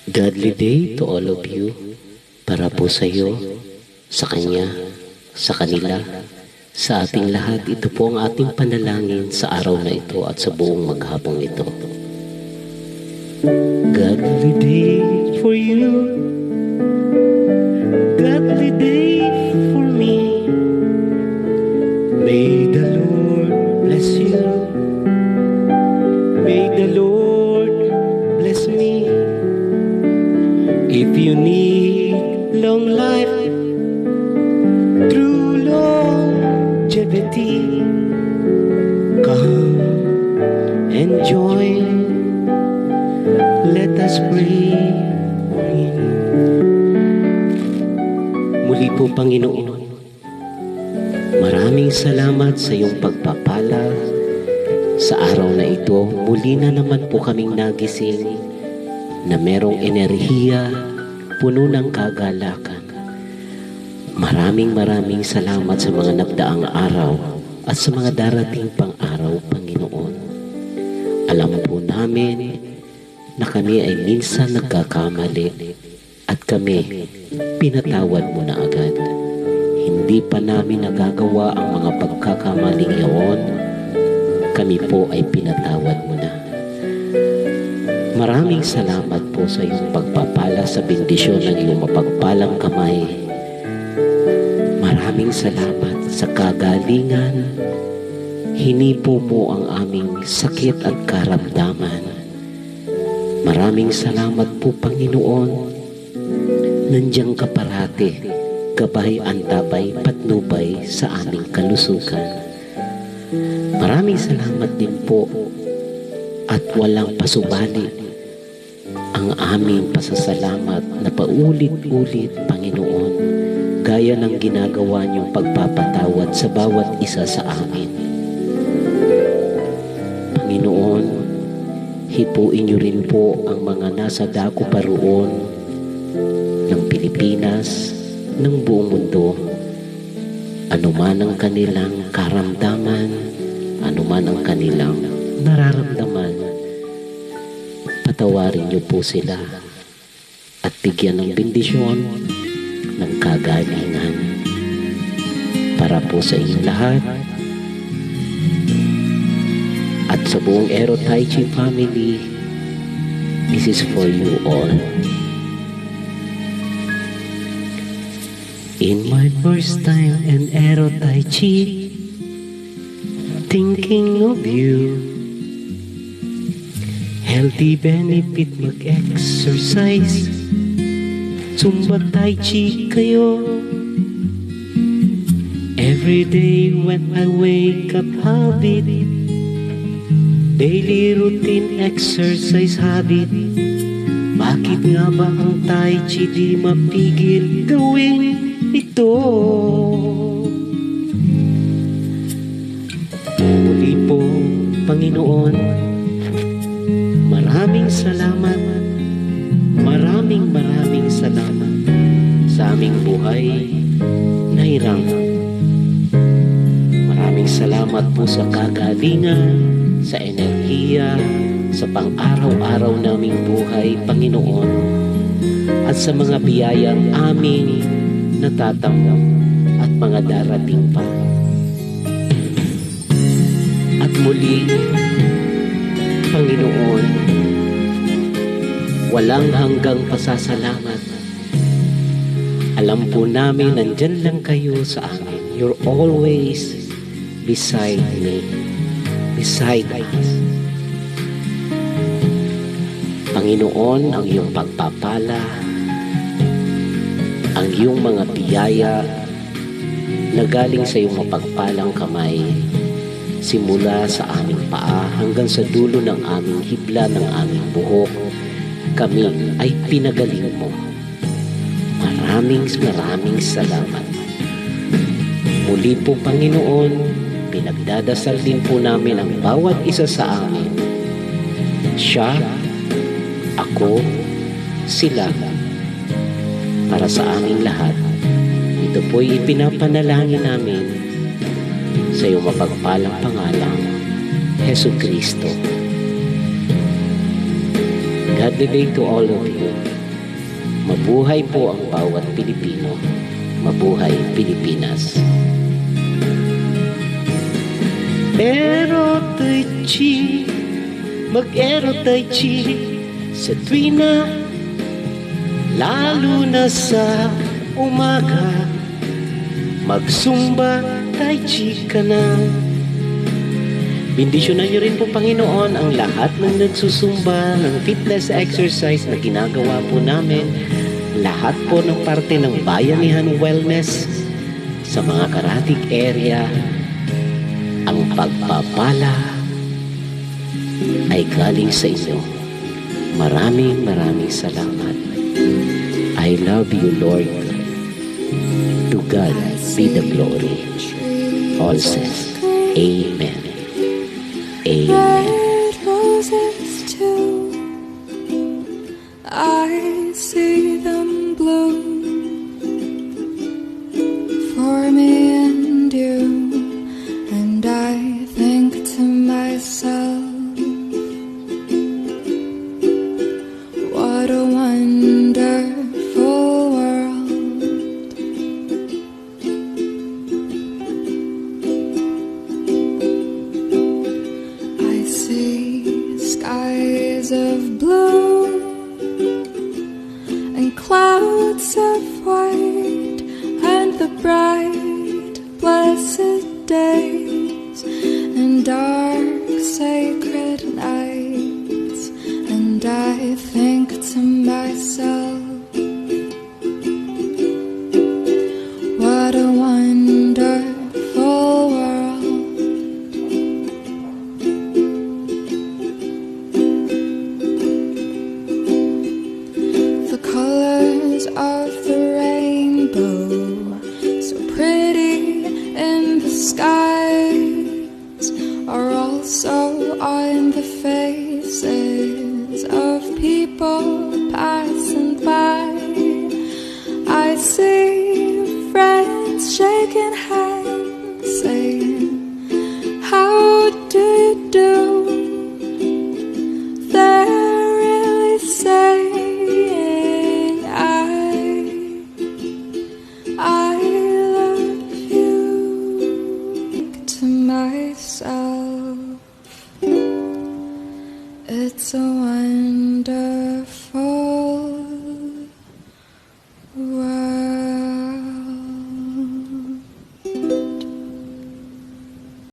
Godly day to all of you, para po sa iyo, sa Kanya, sa kanila, sa ating lahat. Ito po ang ating panalangin sa araw na ito at sa buong maghapong ito. Godly day for you, godly day for me. May the Lord bless you. May the Lord bless me. If you need long life, true longevity, come and join. Let us pray. Muli po, Panginoon, maraming salamat sa iyong pagpapala. Sa araw na ito, muli na naman po kaming nagising na merong enerhiya, puno ng kagalakan. Maraming salamat sa mga nagdaang araw at sa mga darating pang araw, Panginoon. Alam po namin na kami ay minsan nagkakamali at kami pinatawad mo na agad. Hindi pa namin nagagawa ang mga pagkakamaling iyon, kami po ay pinatawad mo na. Maraming salamat po sa iyong pagpapala sa bendisyon ng iyong mapagpalang kamay. Maraming salamat sa kagalingan. Hinipo mo ang aming sakit at karamdaman. Maraming salamat po, Panginoon. Nandiyan ka parati, gabay, antabay, patnubay sa aming kalusugan. Maraming salamat din po at walang pasubali ang aming pasasalamat na paulit-ulit, Panginoon, gaya ng ginagawa niyong pagpapatawad sa bawat isa sa amin. Panginoon, hipuin niyo rin po ang mga nasa dako pa roon ng Pilipinas, ng buong mundo, anuman ang kanilang karamdaman, anuman ang kanilang nararamdaman, patawarin niyo po sila at bigyan ng bendisyon, ng kagalingan para po sa inyong lahat at sa buong Ero Tai Chi family. This is for you all. In my first time in Ero Tai Chi, thinking of you, healthy benefit mag-exercise, Zumba Tai Chi kayo. Every day when I wake up, habit, daily routine exercise habit. Bakit nga ba ang Tai Chi di mapigil gawin ito? Muli po, Panginoon, maraming salamat. Maraming salamat sa aming buhay na hirang. Maraming salamat po sa kagalingan, sa enerhiya, sa pang-araw-araw naming buhay, Panginoon, at sa mga biyayang aming natatanggap at mga darating pa. At muli, Panginoon, walang hanggang pasasalamat. Alam po namin nandyan lang kayo sa amin. You're always beside me, beside us. Panginoon, ang iyong pagpapala, ang iyong mga biyaya na galing sa iyong mapagpalang kamay, simula sa aming paa hanggang sa dulo ng aming hibla ng aming buhok, kami ay pinagaling mo. Maraming salamat. Muli po, Panginoon, pinagdadasal din po namin ang bawat isa sa amin. Siya, ako, sila, para sa aming lahat. Ito po'y ipinapanalangin namin sa iyong mapagpalang pangalan, Jesucristo. Godly day to all of you. Mabuhay po ang bawat Pilipino. Mabuhay Pilipinas. Ero Tai Chi, mag-ero Tai Chi sa tuwina, lalo na sa umaga. Magsumba Tai Chi ka na. Bendisyonan niyo rin po, Panginoon, ang lahat ng nagsusumba ng fitness exercise na ginagawa po namin. Lahat po ng parte ng Bayanihan Wellness sa mga karatig area. Ang pagpapala ay galing sa inyo. Maraming salamat. I love you, Lord. To God be the glory. All says, Amen. Amen. Red roses too, I see them bloom for me and you, and I think to myself, what a wonderful world. I see skies of blue and clouds of white, and the bright, blessed days and dark, sacred nights, and I think to myself, what a wonderful world. The colors of the rainbow, so pretty in the skies, are also on the faces of people passing by. I see friends shaking hands, saying, how do you do? They're really saying, I love you. To myself, it's a wonder.